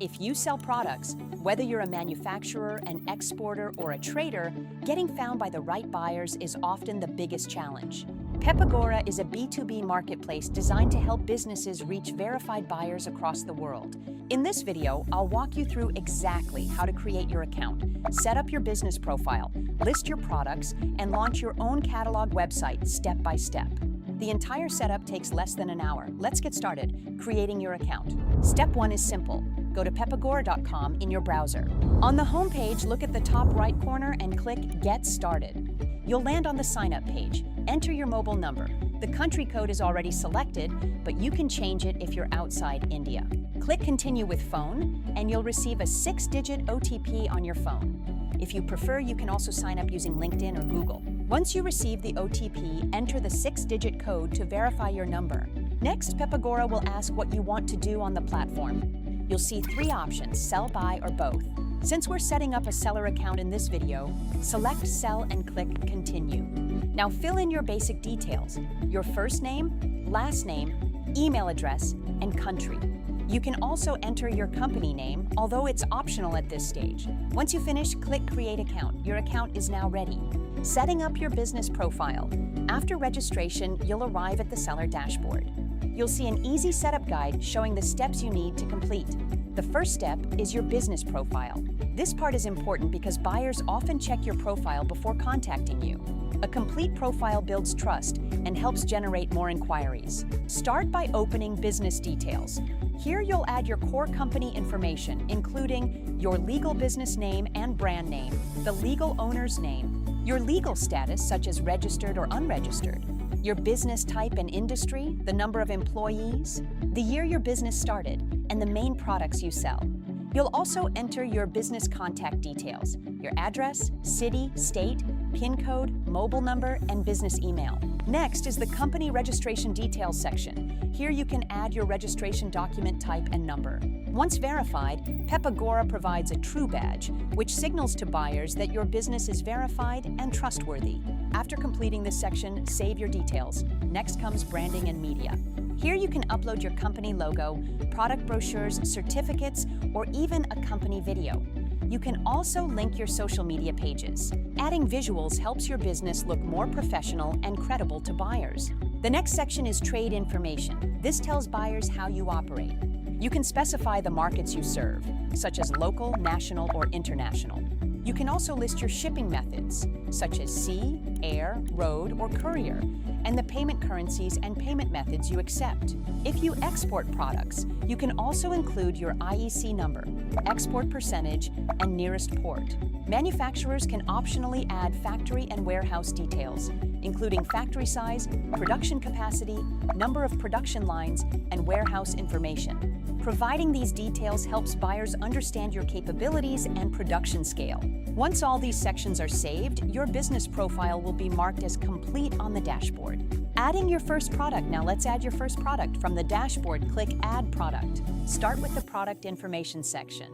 If you sell products, whether you're a manufacturer, an exporter, or a trader, getting found by the right buyers is often the biggest challenge. Pepagora is a B2B marketplace designed to help businesses reach verified buyers across the world. In this video, I'll walk you through exactly how to create your account, set up your business profile, list your products, and launch your own catalog website step by step. The entire setup takes less than an hour. Let's get started creating your account. Step 1 is simple. Go to pepagora.com in your browser. On the home page, look at the top right corner and click Get Started. You'll land on the sign-up page. Enter your mobile number. The country code is already selected, but you can change it if you're outside India. Click Continue with Phone, and you'll receive a 6-digit OTP on your phone. If you prefer, you can also sign up using LinkedIn or Google. Once you receive the OTP, enter the 6-digit code to verify your number. Next, Pepagora will ask what you want to do on the platform. You'll see 3 options: sell, buy, or both. Since we're setting up a seller account in this video, select Sell and click Continue. Now fill in your basic details: your first name, last name, email address, and country. You can also enter your company name, although it's optional at this stage. Once you finish, click Create Account. Your account is now ready. Setting up your business profile. After registration, you'll arrive at the seller dashboard. You'll see an easy setup guide showing the steps you need to complete. The first step is your business profile. This part is important because buyers often check your profile before contacting you. A complete profile builds trust and helps generate more inquiries. Start by opening business details. Here you'll add your core company information, including your legal business name and brand name, the legal owner's name, your legal status such as registered or unregistered, your business type and industry, the number of employees, the year your business started, and the main products you sell. You'll also enter your business contact details, your address, city, state, PIN code, mobile number, and business email. Next is the company registration details section. Here you can add your registration document type and number. Once verified, Pepagora provides a TruBadge, which signals to buyers that your business is verified and trustworthy. After completing this section, save your details. Next comes branding and media. Here you can upload your company logo, product brochures, certificates, or even a company video. You can also link your social media pages. Adding visuals helps your business look more professional and credible to buyers. The next section is trade information. This tells buyers how you operate. You can specify the markets you serve, such as local, national, or international. You can also list your shipping methods, such as sea, air, road, or courier, and the payment currencies and payment methods you accept. If you export products, you can also include your IEC number, export percentage, and nearest port. Manufacturers can optionally add factory and warehouse details, including factory size, production capacity, number of production lines, and warehouse information. Providing these details helps buyers understand your capabilities and production scale. Once all these sections are saved, your business profile will be marked as complete on the dashboard. Adding your first product. Now let's add your first product. From the dashboard, click Add Product. Start with the product information section.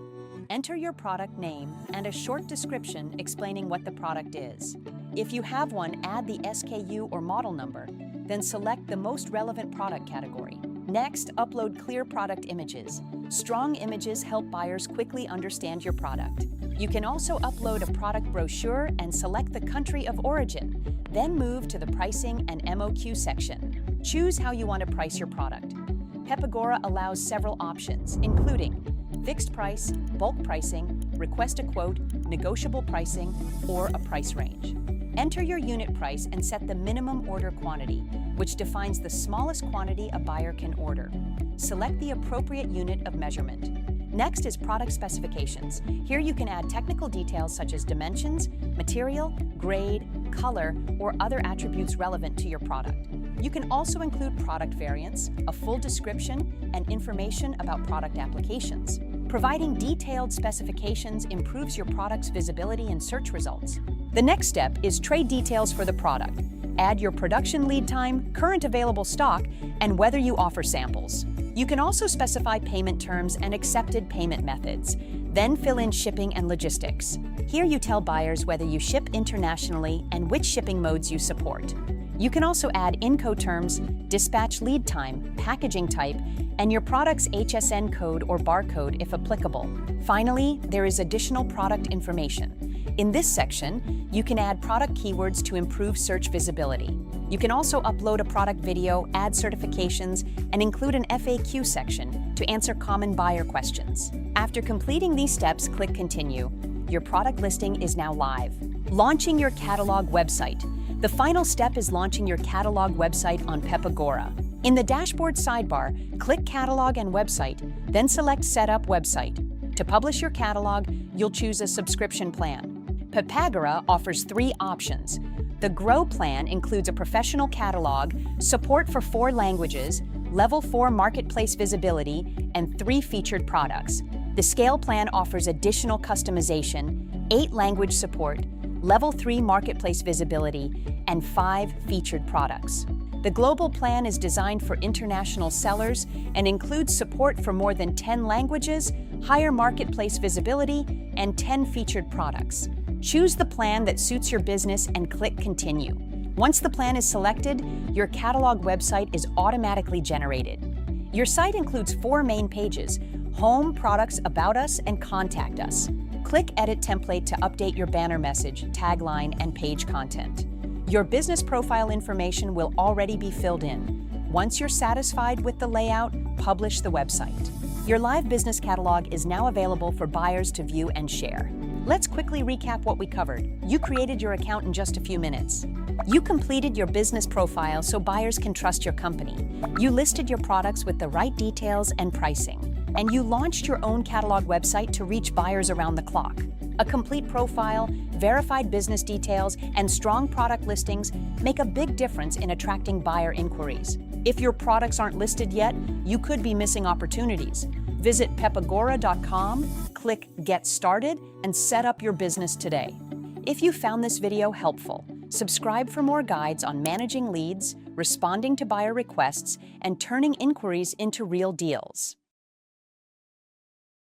Enter your product name and a short description explaining what the product is. If you have one, add the SKU or model number, then select the most relevant product category. Next, upload clear product images. Strong images help buyers quickly understand your product. You can also upload a product brochure and select the country of origin. Then move to the pricing and MOQ section. Choose how you want to price your product. Pepagora allows several options, including fixed price, bulk pricing, request a quote, negotiable pricing, or a price range. Enter your unit price and set the minimum order quantity, which defines the smallest quantity a buyer can order. Select the appropriate unit of measurement. Next is product specifications. Here you can add technical details such as dimensions, material, grade, color, or other attributes relevant to your product. You can also include product variants, a full description, and information about product applications. Providing detailed specifications improves your product's visibility in search results. The next step is trade details for the product. Add your production lead time, current available stock, and whether you offer samples. You can also specify payment terms and accepted payment methods. Then fill in shipping and logistics. Here you tell buyers whether you ship internationally and which shipping modes you support. You can also add Incoterms, dispatch lead time, packaging type, and your product's HSN code or barcode if applicable. Finally, there is additional product information. In this section, you can add product keywords to improve search visibility. You can also upload a product video, add certifications, and include an FAQ section to answer common buyer questions. After completing these steps, click Continue. Your product listing is now live. Launching your catalog website. The final step is launching your catalog website on Pepagora. In the dashboard sidebar, click Catalog and Website, then select Set Up Website. To publish your catalog, you'll choose a subscription plan. Pepagora offers 3 options. The Grow plan includes a professional catalog, support for 4 languages, Level 4 marketplace visibility, and 3 featured products. The Scale plan offers additional customization, 8 language support, Level 3 marketplace visibility, and 5 featured products. The Global plan is designed for international sellers and includes support for more than 10 languages, higher marketplace visibility, and 10 featured products. Choose the plan that suits your business and click Continue. Once the plan is selected, your catalog website is automatically generated. Your site includes 4 main pages: Home, Products, About Us, and Contact Us. Click Edit Template to update your banner message, tagline, and page content. Your business profile information will already be filled in. Once you're satisfied with the layout, publish the website. Your live business catalog is now available for buyers to view and share. Let's quickly recap what we covered. You created your account in just a few minutes. You completed your business profile so buyers can trust your company. You listed your products with the right details and pricing. And you launched your own catalog website to reach buyers around the clock. A complete profile, verified business details, and strong product listings make a big difference in attracting buyer inquiries. If your products aren't listed yet, you could be missing opportunities. Visit pepagora.com, click Get Started, and set up your business today. If you found this video helpful, subscribe for more guides on managing leads, responding to buyer requests, and turning inquiries into real deals.